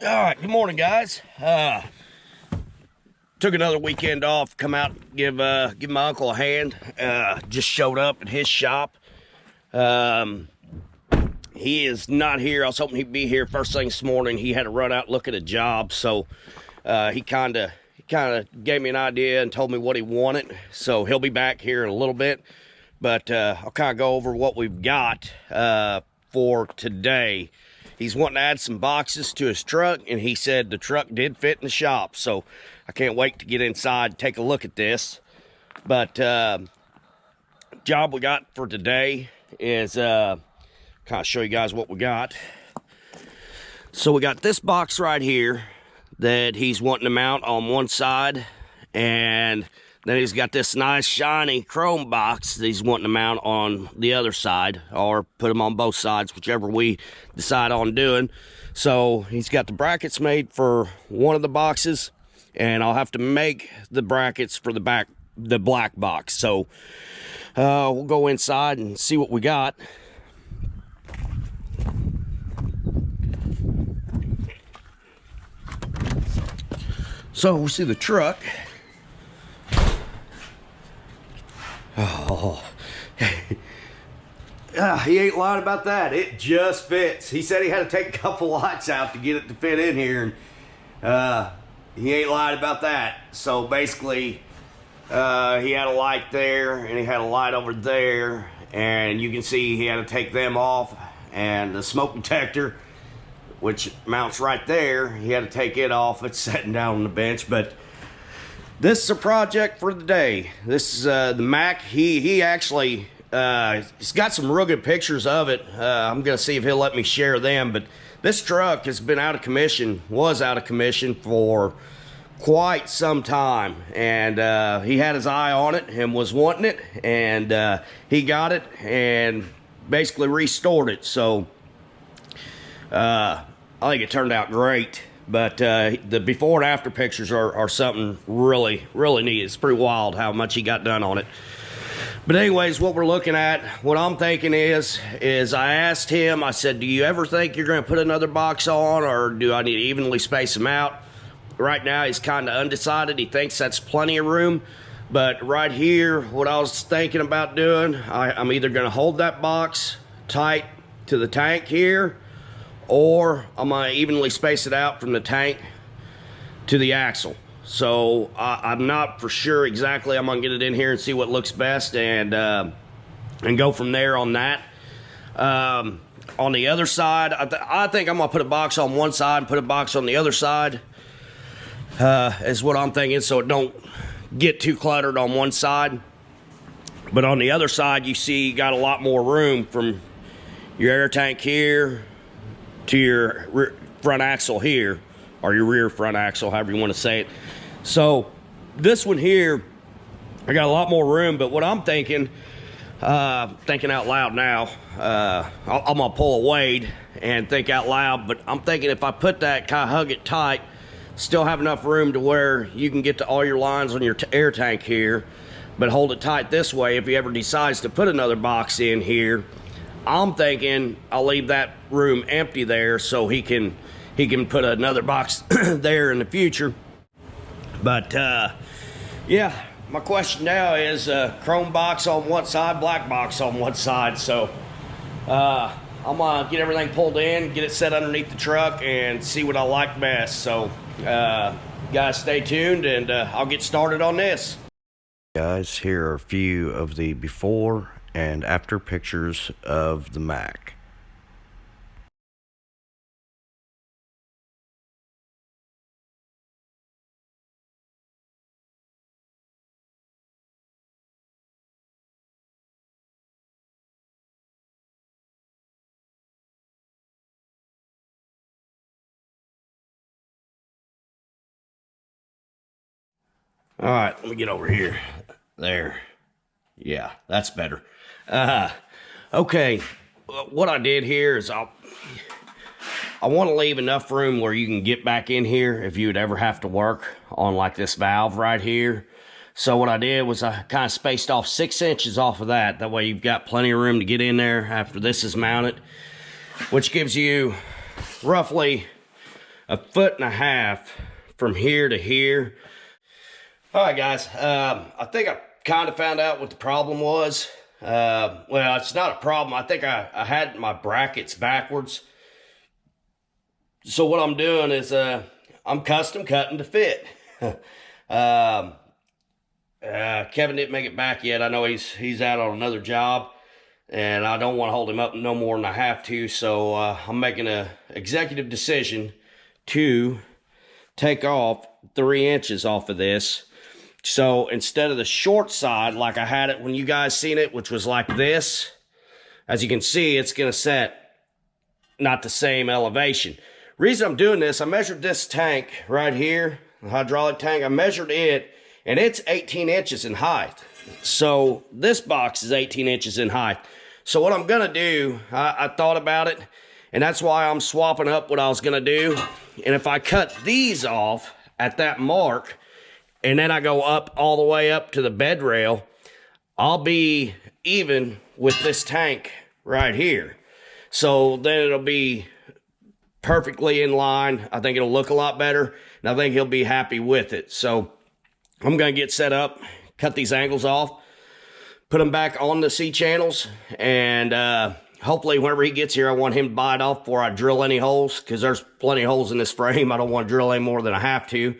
All right, good morning, guys. Took another weekend off, come out, give my uncle a hand. Just showed up at his shop. He is not here. I was hoping he'd be here first thing this morning. He had to run out and look at a job, so he kind of gave me an idea and told me what he wanted. So he'll be back here in a little bit, but I'll kind of go over what we've got for today. He's wanting to add some boxes to his truck, and he said the truck did fit in the shop, so I can't wait to get inside and take a look at this. But job we got for today is kind of show you guys what we got. So we got this box right here that he's wanting to mount on one side, and then he's got this nice shiny chrome box that he's wanting to mount on the other side, or put them on both sides, whichever we decide on doing. So he's got the brackets made for one of the boxes, and I'll have to make the brackets for the black box. So we'll go inside and see what we got. So we see the truck. Oh, he ain't lying about that. It just fits. He said he had to take a couple lights out to get it to fit in here, and he ain't lying about that. So basically, he had a light there, and he had a light over there, and you can see he had to take them off, and the smoke detector, which mounts right there, he had to take it off. It's sitting down on the bench, but this is a project for the day. This is the Mac. He actually, he's got some real good pictures of it. I'm going to see if he'll let me share them. But this truck has been out of commission, was out of commission for quite some time. And he had his eye on it and was wanting it. And he got it and basically restored it. So I think it turned out great. But the before and after pictures are something really, really neat. It's pretty wild how much he got done on it. But anyways, what we're looking at, what I'm thinking is I asked him, I said, do you ever think you're going to put another box on, or do I need to evenly space them out? Right now, he's kind of undecided. He thinks that's plenty of room. But right here, what I was thinking about doing, I'm either going to hold that box tight to the tank here, or I'm going to evenly space it out from the tank to the axle. So I'm not for sure exactly. I'm going to get it in here and see what looks best, and go from there on that. On the other side, I think I'm going to put a box on one side and put a box on the other side, is what I'm thinking, so it don't get too cluttered on one side. But on the other side, you see you got a lot more room from your air tank here to your front axle here, or your rear front axle, however you want to say it. So this one here, I got a lot more room. But what I'm thinking, thinking out loud now, I'm gonna pull a Wade and think out loud. But I'm thinking if I put that, kind of hug it tight, still have enough room to where you can get to all your lines on your air tank here, but hold it tight this way. If he ever decides to put another box in here, I'm thinking I'll leave that room empty there so he can put another box there in the future. But yeah, my question now is chrome box on one side, black box on one side. So I'm gonna get everything pulled in, get it set underneath the truck, and see what I like best. So guys, stay tuned, and I'll get started on this. Guys, here are a few of the before and after pictures of the Mac. All right, let me get over here. There. Yeah, that's better. Okay, what I did here is I want to leave enough room where you can get back in here if you would ever have to work on like this valve right here. So what I did was I kind of spaced off 6 inches off of that. That way you've got plenty of room to get in there after this is mounted, which gives you roughly 1.5 feet from here to here. All right, guys. I think I kind of found out what the problem was. Well, it's not a problem. I think I had my brackets backwards. So what I'm doing is I'm custom cutting to fit. Kevin didn't make it back yet. I know he's out on another job, and I don't want to hold him up no more than I have to. So I'm making an executive decision to take off 3 inches off of this. So instead of the short side like I had it when you guys seen it, which was like this, as you can see, it's going to set not the same elevation. Reason I'm doing this, I measured this tank right here, the hydraulic tank. I measured it, and it's 18 inches in height. So this box is 18 inches in height. So what I'm going to do, I thought about it, and that's why I'm swapping up what I was going to do. And if I cut these off at that mark, and then I go up all the way up to the bed rail, I'll be even with this tank right here. So then it'll be perfectly in line. I think it'll look a lot better, and I think he'll be happy with it. So I'm going to get set up, cut these angles off, put them back on the C-channels, and hopefully whenever he gets here, I want him to bite off before I drill any holes, because there's plenty of holes in this frame. I don't want to drill any more than I have to.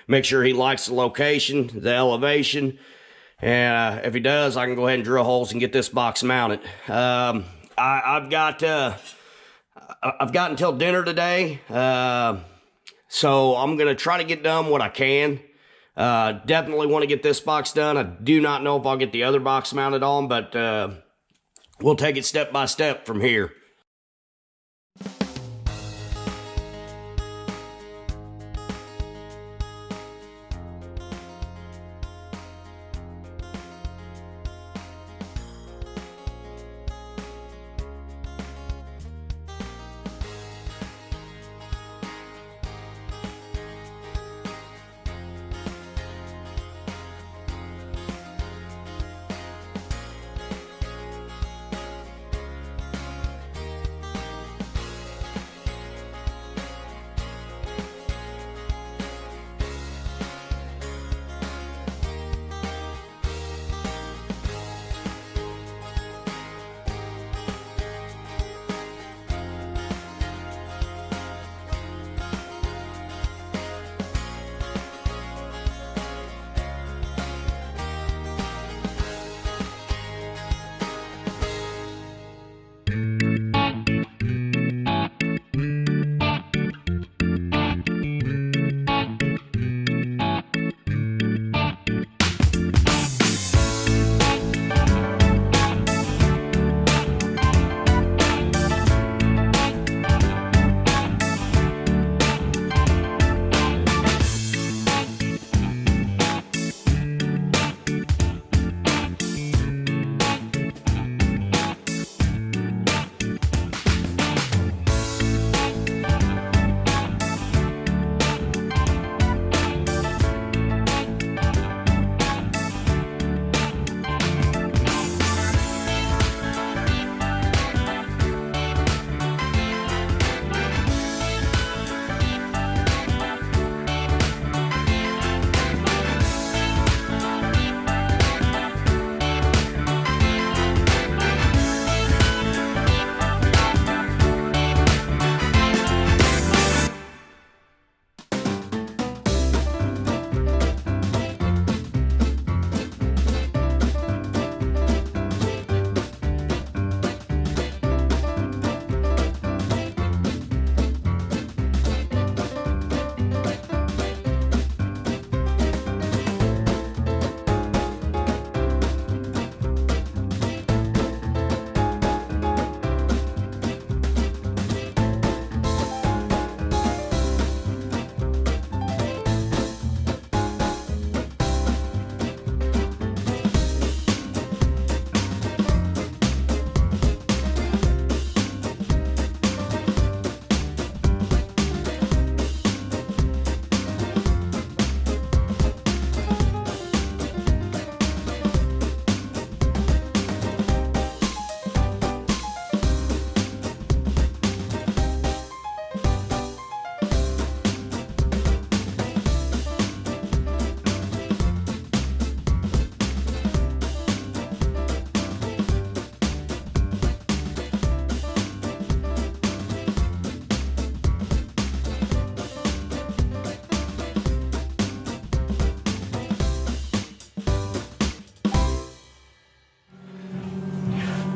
Make sure he likes the location, the elevation, and if he does, I can go ahead and drill holes and get this box mounted. I've got until dinner today, so I'm going to try to get done what I can. Definitely want to get this box done. I do not know if I'll get the other box mounted on, but we'll take it step by step from here.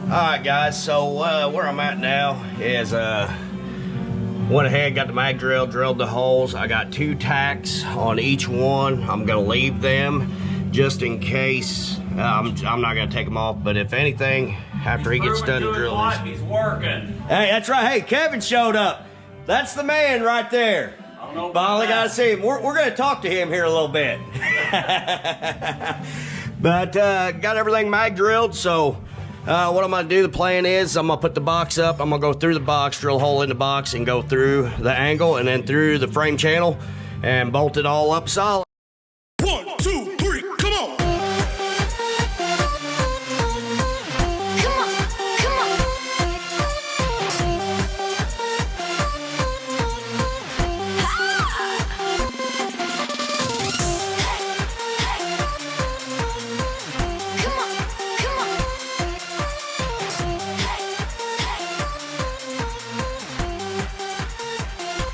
Alright guys, so where I'm at now is went ahead, got the mag drill, drilled the holes. I got 2 tacks on each one. I'm gonna leave them just in case. I'm not gonna take them off, but if anything, after he gets done drilling this. He's working. Hey, that's right. Hey, Kevin showed up. That's the man right there. I don't know. Finally got to see him. We're going to talk to him here a little bit. But got everything mag drilled, so what I'm going to do, the plan is I'm going to put the box up. I'm going to go through the box, drill a hole in the box, and go through the angle and then through the frame channel and bolt it all up solid. 1, 2, 3, come on!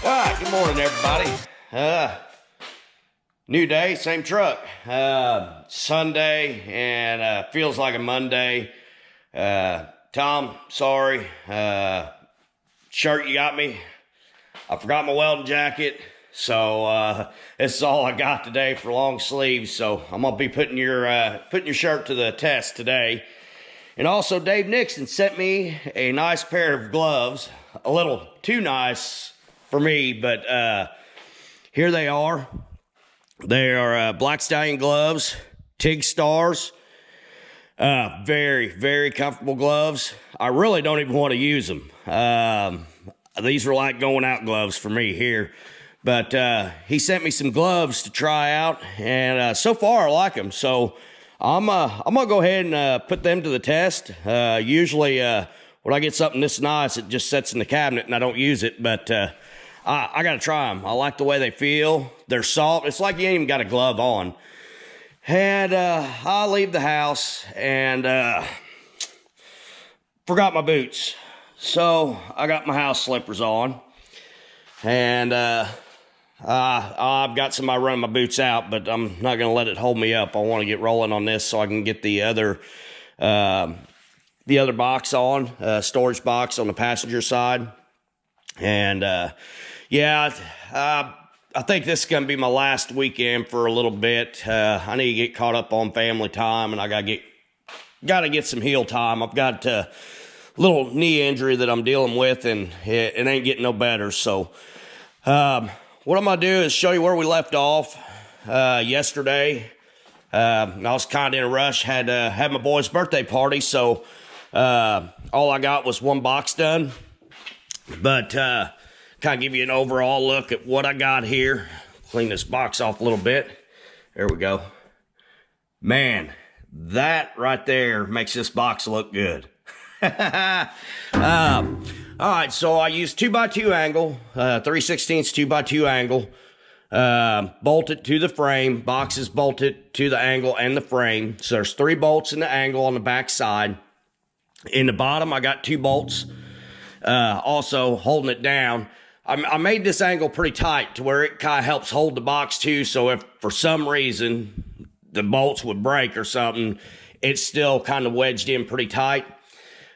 Alright, good morning everybody. New day, same truck. Sunday, and feels like a Monday. Tom, sorry. Shirt you got me. I forgot my welding jacket. So this is all I got today for long sleeves. So I'm gonna be putting your shirt to the test today. And also Dave Nixon sent me a nice pair of gloves. A little too nice for me, but here they are. They are Black Stallion gloves, TIG stars. Very, very comfortable gloves. I really don't even want to use them. These are like going out gloves for me here. But he sent me some gloves to try out, and so far I like them. So I'm gonna go ahead and put them to the test. Usually when I get something this nice, it just sits in the cabinet and I don't use it. But I gotta try them. I like the way they feel. They're soft. It's like you ain't even got a glove on. And I leave the house and forgot my boots. So I got my house slippers on. And I've got somebody running my boots out, but I'm not gonna let it hold me up. I want to get rolling on this so I can get the other box on, storage box on the passenger side. And yeah, I think this is going to be my last weekend for a little bit. I need to get caught up on family time, and I got to get some heel time. I've got a little knee injury that I'm dealing with, and it ain't getting no better. So what I'm going to do is show you where we left off yesterday. I was kind of in a rush, had my boy's birthday party, so all I got was one box done. But kind of give you an overall look at what I got here. Clean this box off a little bit. There we go. Man, that right there makes this box look good. All right, so I used 2x2 angle, 3/16 2x2 angle. Bolted to the frame. Box is bolted to the angle and the frame. So there's 3 bolts in the angle on the back side. In the bottom, I got 2 bolts. Also holding it down. I made this angle pretty tight to where it kind of helps hold the box too. So if for some reason the bolts would break or something, it's still kind of wedged in pretty tight.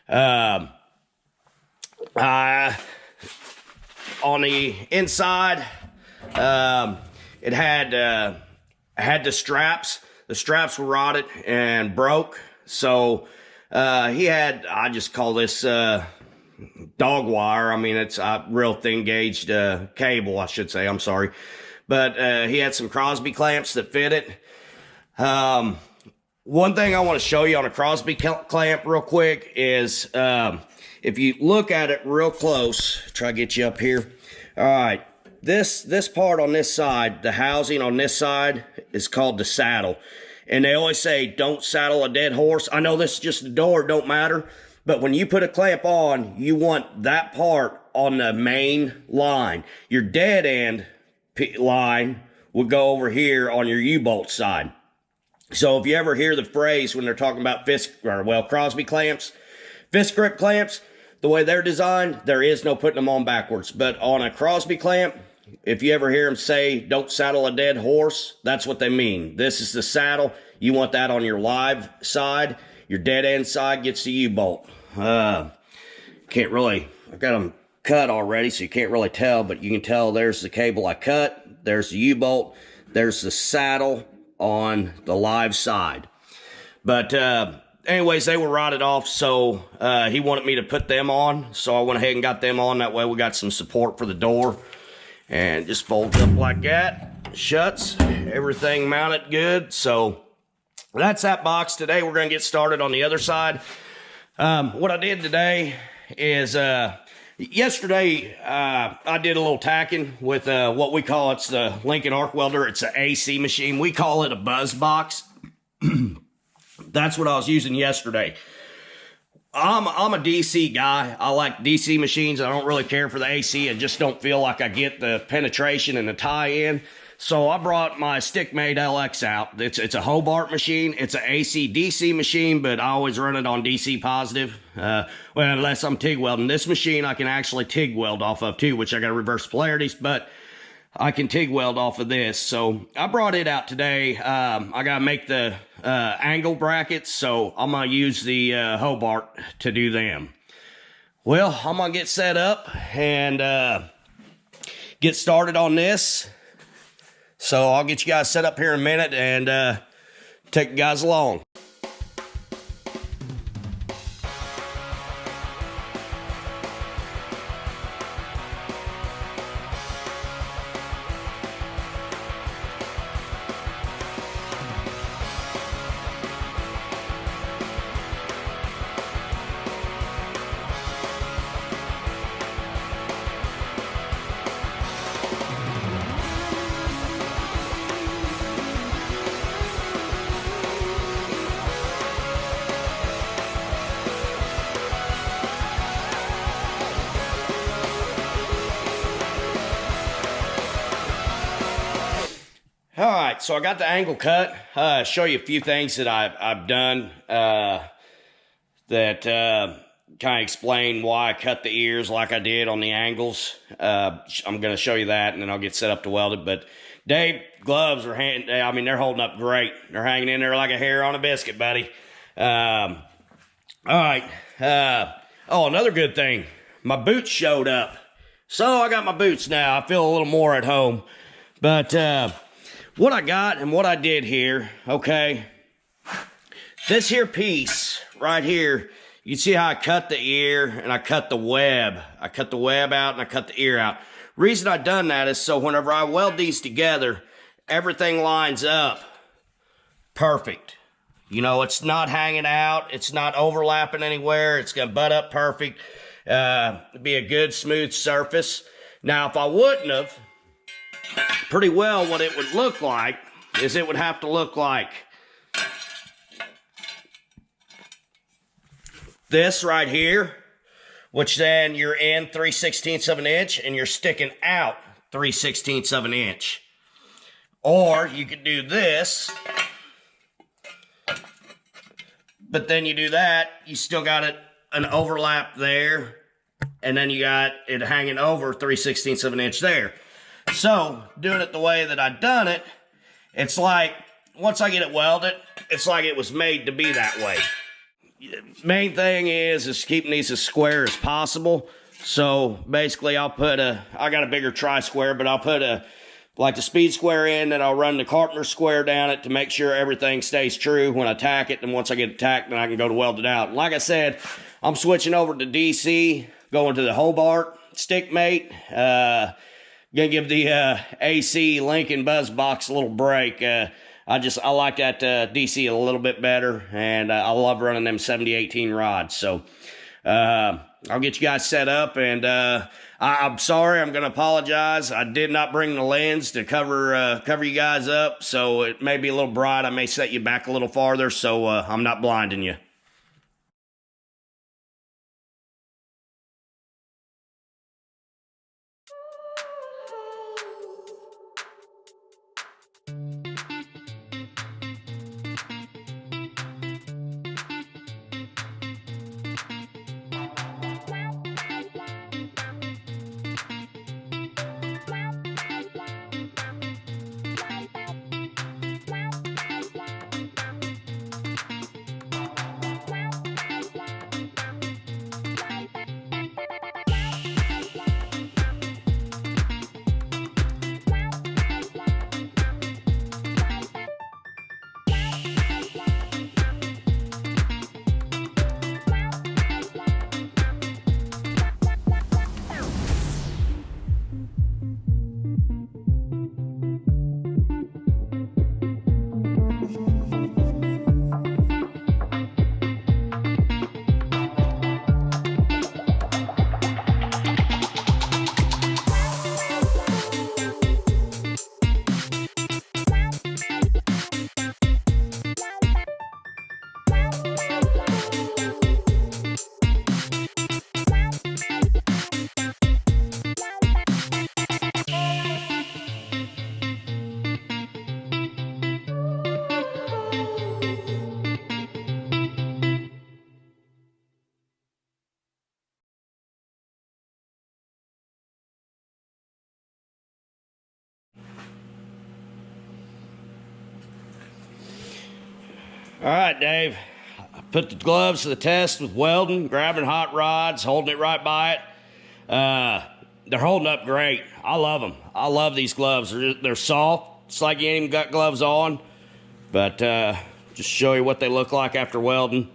On the inside, it had the straps. The straps were rotted and broke. So he had, I just call this dog wire. I mean, it's a real thin gauged cable, I should say. I'm sorry. But he had some Crosby clamps that fit it. One thing I want to show you on a Crosby clamp real quick is if you look at it real close, try to get you up here. All right, this part on this side, the housing on this side is called the saddle. And they always say, don't saddle a dead horse. I know this is just a door, don't matter. But when you put a clamp on, you want that part on the main line. Your dead end line would go over here on your U-bolt side. So if you ever hear the phrase when they're talking about Crosby clamps, fist grip clamps, the way they're designed, there is no putting them on backwards. But on a Crosby clamp, if you ever hear them say, don't saddle a dead horse, that's what they mean. This is the saddle. You want that on your live side. Your dead end side gets the U-bolt. Can't really, I got them cut already, so you can't really tell, but you can tell there's the cable I cut, there's the U-bolt, there's the saddle on the live side. But anyways, they were rotted off, so he wanted me to put them on, so I went ahead and got them on. That way we got some support for the door. And just folds up like that, shuts, everything mounted good. So that's that box. Today we're going to get started on the other side. What I did today is, yesterday I did a little tacking with what we call, it's the Lincoln arc welder. It's an AC machine. We call it a buzz box. That's what I was using yesterday. I'm a DC guy. I like DC machines. I don't really care for the AC. I just don't feel like I get the penetration and the tie-in. So I brought my Stick-Made LX out. It's a Hobart machine. It's an AC DC machine, but I always run it on DC positive. Well, unless I'm TIG welding. This machine I can actually TIG weld off of too, which I got reverse polarities, but I can TIG weld off of this. So I brought it out today. I got to make the angle brackets, so I'm going to use the Hobart to do them. Well, I'm going to get set up and get started on this. So I'll get you guys set up here in a minute and take you guys along. All right, so I got the angle cut. Show you a few things that I've done that kind of explain why I cut the ears like I did on the angles. I'm going to show you that, and then I'll get set up to weld it. But Dave, gloves are they're holding up great. They're hanging in there like a hair on a biscuit, buddy. All right. Another good thing, my boots showed up. So I got my boots now. I feel a little more at home. But what I got and what I did here, okay, this here piece right here, you see how I cut the ear and I cut the web. I cut the web out and I cut the ear out. Reason I done that is so whenever I weld these together, everything lines up perfect. You know, it's not hanging out. It's not overlapping anywhere. It's going to butt up perfect. Be a good smooth surface. Now, if I wouldn't have, pretty well what it would look like is it would have to look like this right here, which then you're in 3/16 of an inch and you're sticking out 3/16 of an inch. Or you could do this, but then you do that, you still got an overlap there, and then you got it hanging over 3/16 of an inch there. So, doing it the way that I done it, it's like, once I get it welded, it's like it was made to be that way. Main thing is keeping these as square as possible. So, basically, I got a bigger tri-square, but I'll put like the speed square in, and I'll run the carpenter square down it to make sure everything stays true when I tack it. And once I get it tacked, then I can go to weld it out. And like I said, I'm switching over to DC, going to the Hobart Stick-Mate. Gonna give the AC Lincoln Buzz Box a little break. I like that DC a little bit better, and I love running them 7018 rods. So I'll get you guys set up, and I'm sorry, I'm gonna apologize. I did not bring the lens to cover you guys up, so it may be a little bright. I may set you back a little farther, so I'm not blinding you. All right, Dave. I put the gloves to the test with welding, grabbing hot rods, holding it right by it. They're holding up great. I love them. I love these gloves. They're soft. It's like you ain't even got gloves on. But just show you what they look like after welding.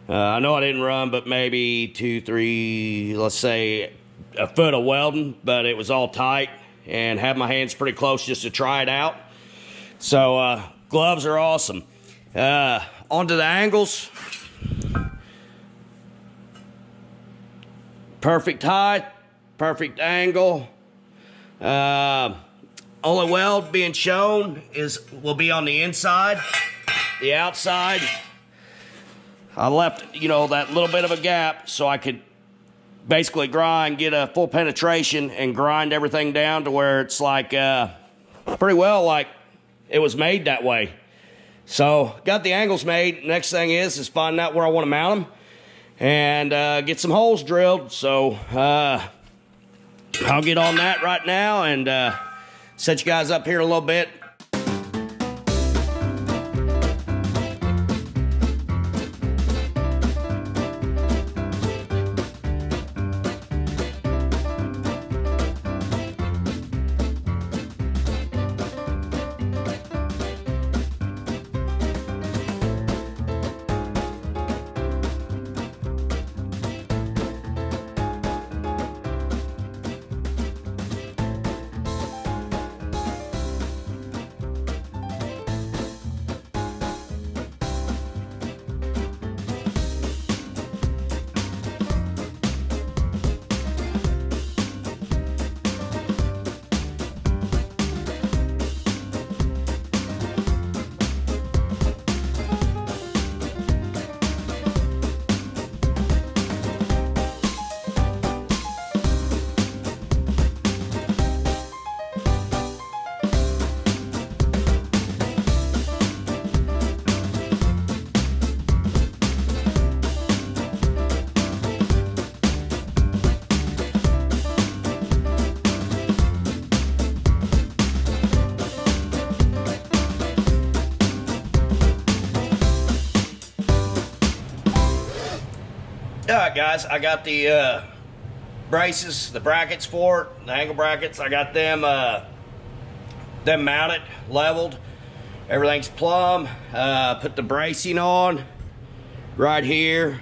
I know I didn't run, but maybe 2, 3, let's say a foot of welding, but it was all tight and had my hands pretty close just to try it out. So gloves are awesome. Onto the angles. Perfect height, perfect angle. Only weld being shown will be on the inside. The outside, I left, that little bit of a gap so I could basically get a full penetration and grind everything down to where it's like pretty well like it was made that way. So got the angles made. Next thing is finding out where I want to mount them and get some holes drilled. So I'll get on that right now and set you guys up here in a little bit. Alright guys, I got the braces, the brackets for it, the angle brackets. I got them mounted, leveled. Everything's plumb. Put the bracing on right here.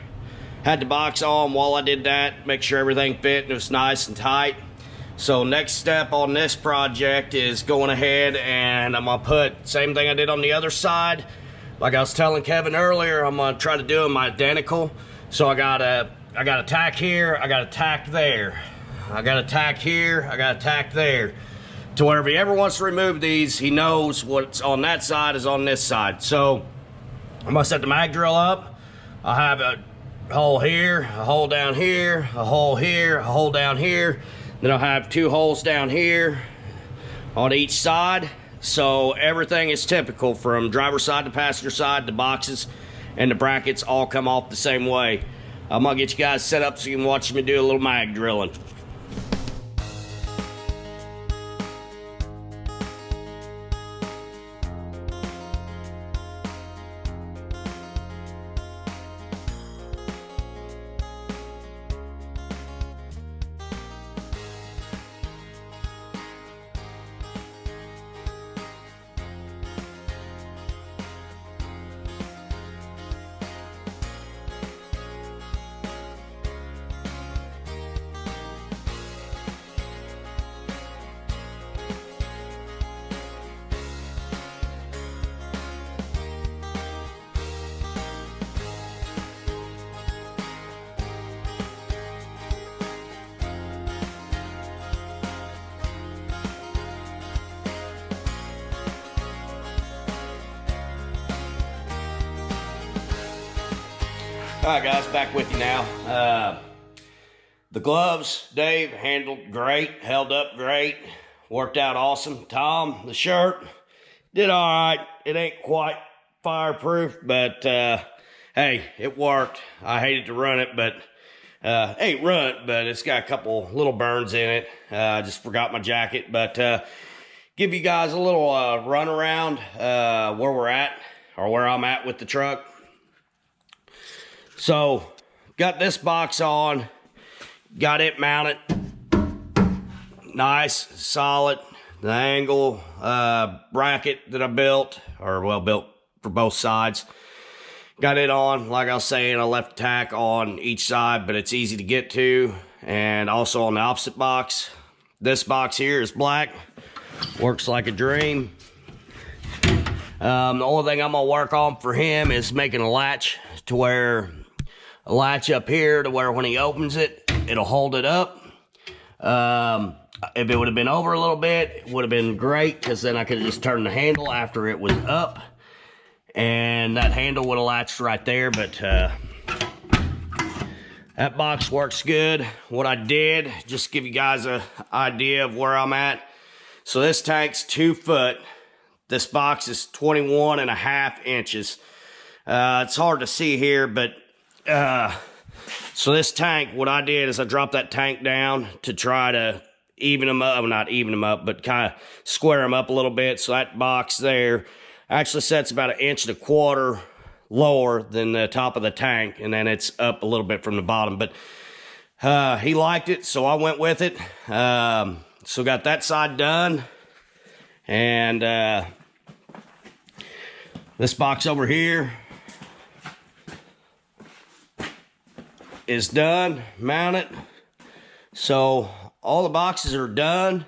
Had the box on while I did that, make sure everything fit and it was nice and tight. So next step on this project is going ahead and I'm gonna put same thing I did on the other side. Like I was telling Kevin earlier, I'm gonna try to do them identical. So I got a tack here, I got a tack there. I got a tack here, I got a tack there. To where if he ever wants to remove these, he knows what's on that side is on this side. So I'm gonna set the mag drill up. I'll have a hole here, a hole down here, a hole here, a hole down here. Then I'll have 2 holes down here on each side. So everything is typical from driver's side to passenger side. The boxes and the brackets all come off the same way. I'm gonna get you guys set up so you can watch me do a little mag drilling. All right, guys, back with you now. The gloves, Dave, handled great, held up great, worked out awesome. Tom, the shirt, did all right. It ain't quite fireproof, but hey, it worked. I hated to run it, but ain't run it, but it's got a couple little burns in it. I just forgot my jacket, but give you guys a little run around where we're at or where I'm at with the truck. So, got this box on, got it mounted, nice, solid. The angle bracket that I built, or well, built for both sides. Got it on, like I was saying, I left tack on each side, but it's easy to get to. And also on the opposite box. This box here is black. Works like a dream. The only thing I'm gonna work on for him is making a latch to where, a latch up here to where when he opens it, it'll hold it up. If it would have been over a little bit, it would have been great, because then I could have just turned the handle after it was up. And that handle would have latched right there, but that box works good. What I did, just to give you guys an idea of where I'm at. So this tank's 2 foot. This box is 21.5 inches. It's hard to see here, but so this tank, what I did is I dropped that tank down to try to even them up, well, not even them up, but kind of square them up a little bit. So that box there actually sets about 1.25 inches lower than the top of the tank, and then it's up a little bit from the bottom. But he liked it, so I went with it. So got that side done, and this box over here is done, mounted. So all the boxes are done.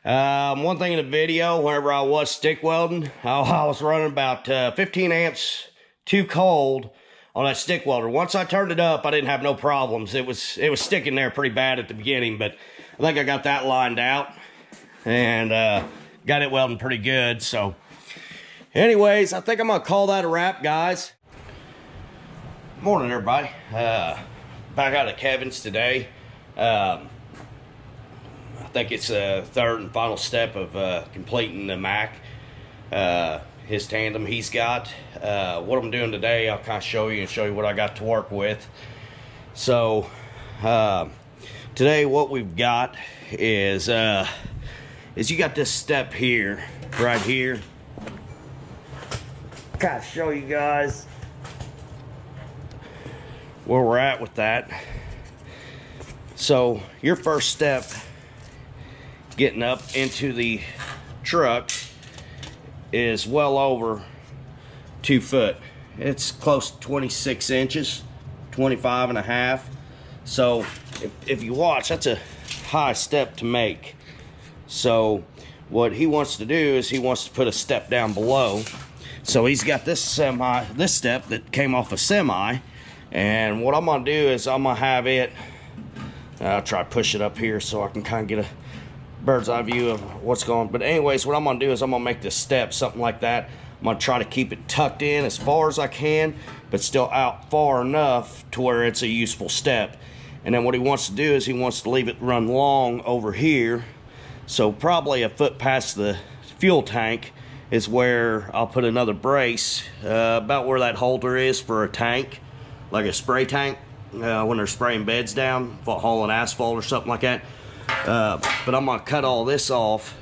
One thing in the video, whenever I was stick welding, I was running about 15 amps too cold on that stick welder. Once I turned it up, I didn't have no problems. It was sticking there pretty bad at the beginning, but I think I got that lined out and got it welding pretty good. So anyways, I think I'm gonna call that a wrap, guys. Morning, everybody. Back out of Kevin's today. I think it's the third and final step of completing the Mac, his tandem he's got. What I'm doing today, I'll kind of show you what I got to work with. So today what we've got is you got this step here, right here. Kind of show you guys where we're at with that. So your first step getting up into the truck is well over 2 foot. It's close to 26 inches, 25.5. So if you watch, that's a high step to make. So what he wants to do is he wants to put a step down below. So he's got this step that came off a semi, and what I'm gonna do is I'm gonna have it, I'll try to push it up here so I can kind of get a bird's eye view of what's going on. But anyways, what I'm gonna do is I'm gonna make this step something like that. I'm gonna try to keep it tucked in as far as I can, but still out far enough to where it's a useful step. And then what he wants to do is he wants to leave it run long over here. So probably a foot past the fuel tank is where I'll put another brace, about where that holder is for a tank, like a spray tank, when they're spraying beds down, for hauling asphalt or something like that. But I'm gonna cut all this off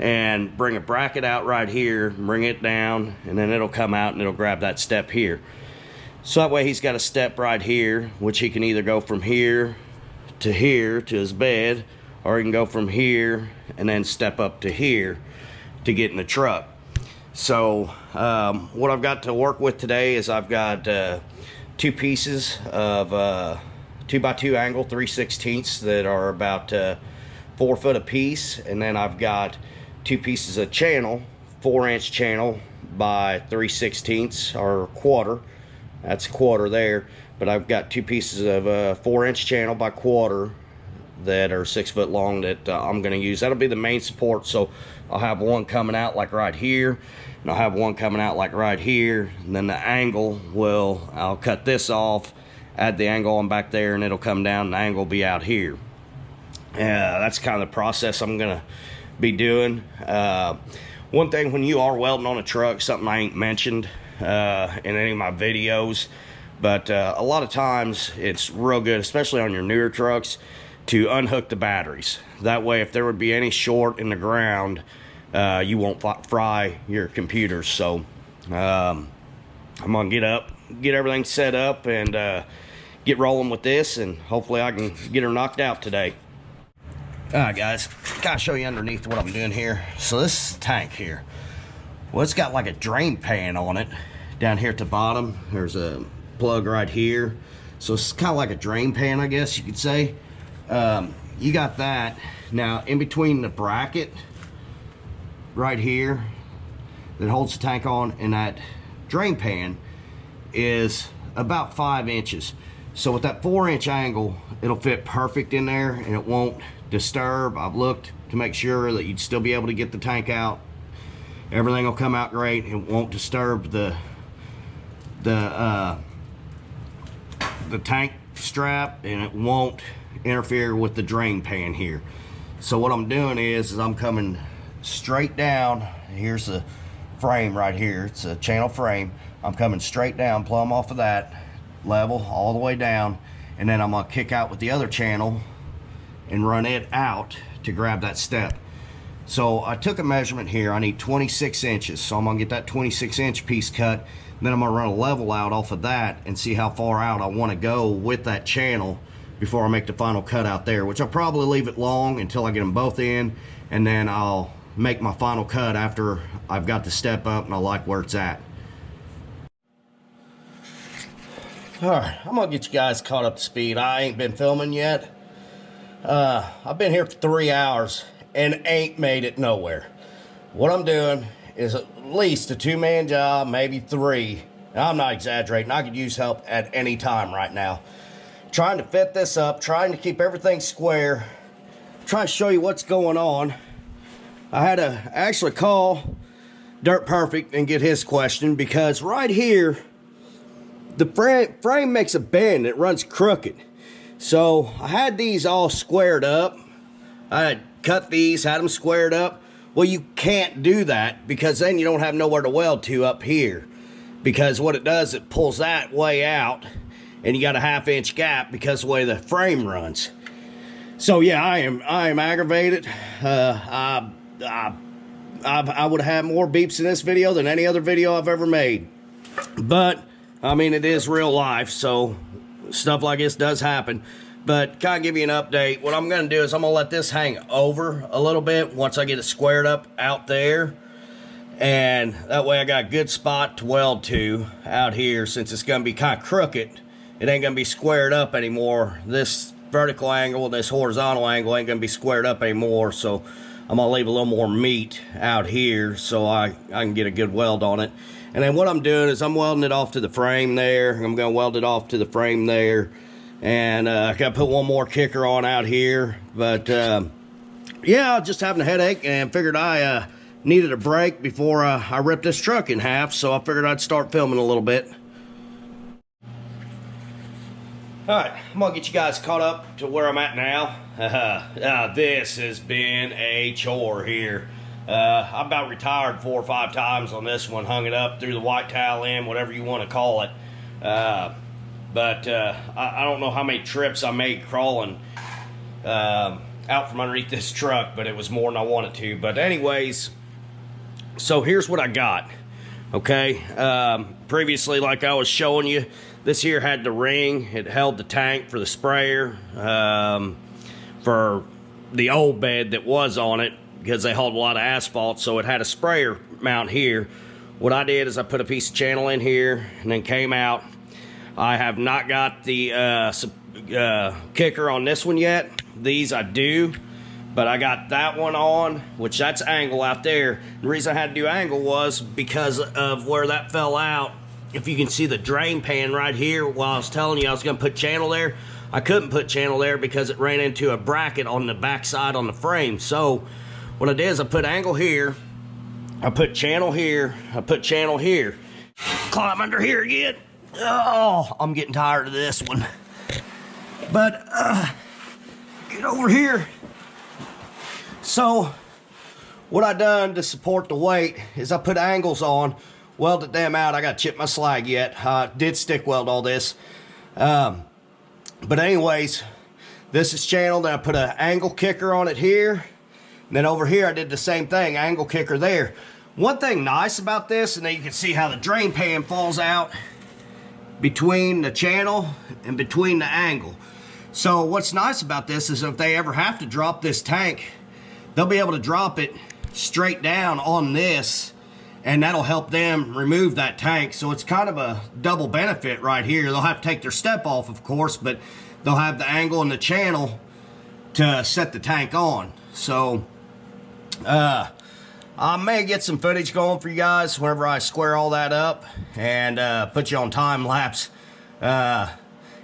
and bring a bracket out right here, bring it down, and then it'll come out and it'll grab that step here. So that way he's got a step right here, which he can either go from here to his bed, or he can go from here and then step up to here to get in the truck. So what I've got to work with today is I've got 2 pieces of 2x2 angle 3/16 that are about 4 foot a piece, and then I've got 2 pieces of channel, 4-inch channel by 3/16 or quarter. That's a quarter there, but I've got 2 pieces of 4-inch channel by quarter that are 6 foot long that I'm going to use. That'll be the main support. So I'll have one coming out like right here, and I'll have one coming out like right here, and then the angle I'll cut this off, add the angle on back there, and it'll come down, and the angle will be out here. That's kind of the process I'm gonna be doing. One thing, when you are welding on a truck, something I ain't mentioned in any of my videos, but a lot of times it's real good, especially on your newer trucks, to unhook the batteries. That way, if there would be any short in the ground, you won't fry your computers. So I'm gonna get everything set up, and get rolling with this, and hopefully I can get her knocked out today. All right, guys, gotta show you underneath what I'm doing here. So this is the tank here. Well, it's got like a drain pan on it down here at the bottom. There's a plug right here, so it's kind of like a drain pan, I guess you could say. You got that. Now, in between the bracket right here that holds the tank on and that drain pan is about 5 inches. So with that 4-inch angle, it'll fit perfect in there and it won't disturb. I've looked to make sure that you'd still be able to get the tank out. Everything will come out great. It won't disturb the tank strap, and it won't interfere with the drain pan here. So what I'm doing is I'm coming straight down. Here's the frame right here. It's a channel frame. I'm coming straight down, plumb off of that level all the way down, and then I'm gonna kick out with the other channel and run it out to grab that step. So I took a measurement here. I need 26 inches, so I'm gonna get that 26-inch piece cut. Then I'm gonna run a level out off of that and see how far out I want to go with that channel before I make the final cut out there, which I'll probably leave it long until I get them both in, and then I'll make my final cut after I've got the step up and I like where it's at. All right, I'm gonna get you guys caught up to speed. I ain't been filming yet. I've been here for 3 hours and ain't made it nowhere. What I'm doing is at least a 2-man job, maybe 3. I'm not exaggerating. I could use help at any time right now. Trying to fit this up, trying to keep everything square, trying to show you what's going on. I had to actually call Dirt Perfect and get his question, because right here, the frame makes a bend. It runs crooked. So I had these all squared up. I had cut these, had them squared up. Well, you can't do that, because then you don't have nowhere to weld to up here. Because what it does, it pulls that way out, and you got a 1/2-inch gap because of the way the frame runs. So yeah, I am aggravated. I would have had more beeps in this video than any other video I've ever made. But I mean, it is real life, so stuff like this does happen. But kind of give you an update. What I'm going to do is I'm going to let this hang over a little bit once I get it squared up out there. And that way I got a good spot to weld to out here, since it's going to be kind of crooked. It ain't going to be squared up anymore. This vertical angle, this horizontal angle ain't going to be squared up anymore. So I'm going to leave a little more meat out here so I can get a good weld on it. And then what I'm doing is I'm welding it off to the frame there. I'm going to weld it off to the frame there. And I got to put one more kicker on out here. But yeah, just having a headache and figured I needed a break before I ripped this truck in half. So I figured I'd start filming a little bit. Alright, I'm going to get you guys caught up to where I'm at now. This has been a chore here. I about retired 4 or 5 times on this one, hung it up, threw the white towel in, whatever you want to call it. But I don't know how many trips I made crawling out from underneath this truck, but it was more than I wanted to. But anyways, so here's what I got. Okay, previously, like I was showing you, this here had the ring. It held the tank for the sprayer for the old bed that was on it, because they hauled a lot of asphalt, so it had a sprayer mount here. What I did is I put a piece of channel in here and then came out. I have not got the kicker on this one yet. These I do, but I got that one on, which that's angle out there. The reason I had to do angle was because of where that fell out. If you can see the drain pan right here, while I was telling you I was going to put channel there, I couldn't put channel there because it ran into a bracket on the back side on the frame. So what I did is I put angle here, I put channel here, I put channel here. Climb under here again. Oh, I'm getting tired of this one. But get over here. So what I done to support the weight is I put angles on, welded them out. I got to chip my slag yet. Did stick weld all this. But anyways, this is channel. Then I put an angle kicker on it here. And then over here I did the same thing, angle kicker there. One thing nice about this, and then you can see how the drain pan falls out between the channel and between the angle. So what's nice about this is if they ever have to drop this tank, they'll be able to drop it straight down on this, and that'll help them remove that tank. So it's kind of a double benefit right here. They'll have to take their step off, of course, but they'll have the angle and the channel to set the tank on. So I may get some footage going for you guys whenever I square all that up and put you on time lapse.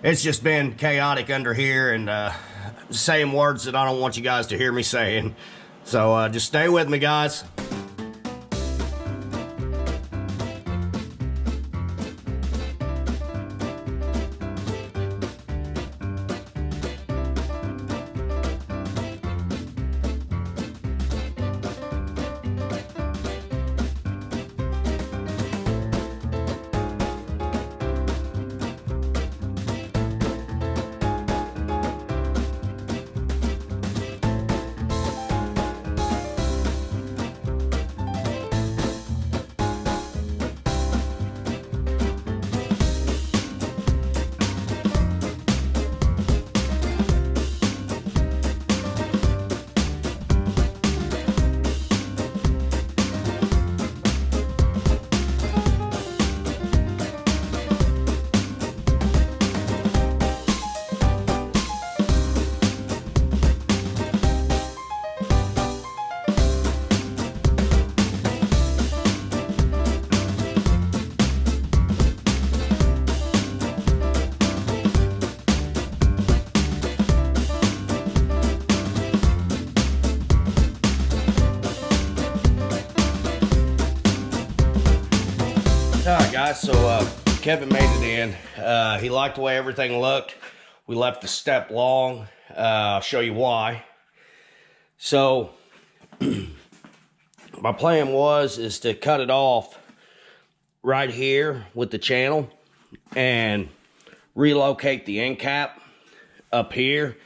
It's just been chaotic under here and saying words that I don't want you guys to hear me saying. So just stay with me, guys. Alright guys, so Kevin made it in. He liked the way everything looked. We left the step long. I'll show you why. So my plan is to cut it off right here with the channel and relocate the end cap up here,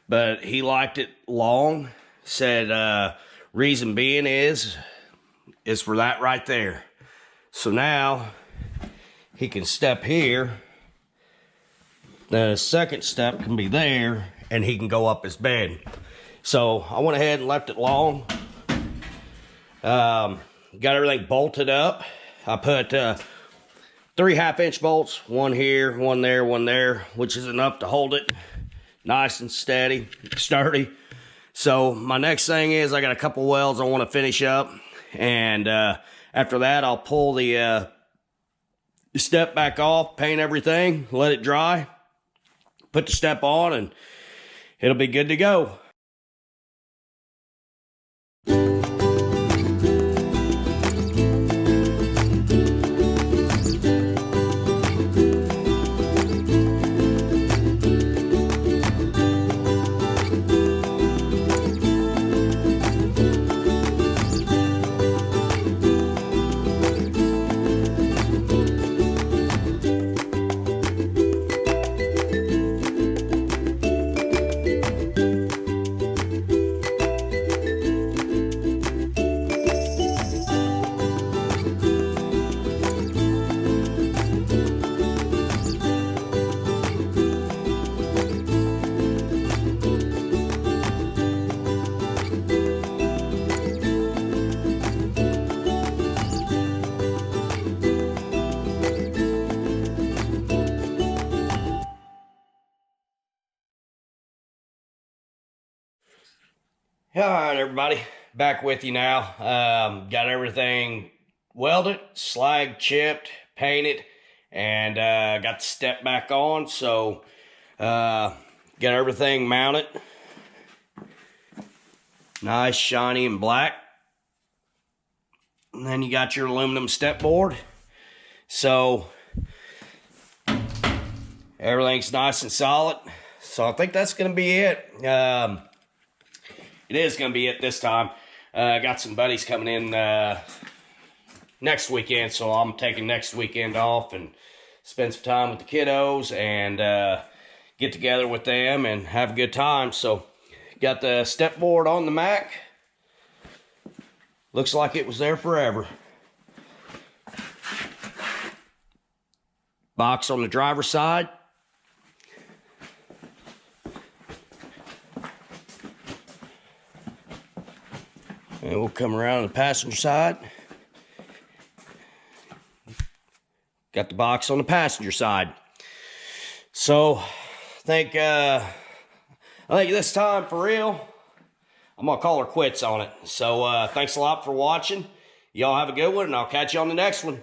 but he liked it long. Said reason being is for that right there. So now he can step here. The second step can be there, and he can go up his bed. So I went ahead and left it long. Got everything bolted up. I put 3 1/2-inch bolts, one here, one there, which is enough to hold it nice and steady, sturdy. So my next thing is I got a couple welds I want to finish up, and after that I'll pull the step back off, paint everything, let it dry, put the step on, and it'll be good to go. All right, everybody, back with you now. Got everything welded, slag chipped, painted, and got the step back on. So got everything mounted, nice, shiny, and black. And then you got your aluminum step board. So everything's nice and solid. So I think that's going to be it. It is going to be it this time. Got some buddies coming in next weekend, so I'm taking next weekend off and spend some time with the kiddos and get together with them and have a good time. So got the step board on the Mac. Looks like it was there forever. Box on the driver's side. And we'll come around the passenger side. Got the box on the passenger side. So, I think this time, for real, I'm going to call her quits on it. So, thanks a lot for watching. Y'all have a good one, and I'll catch you on the next one.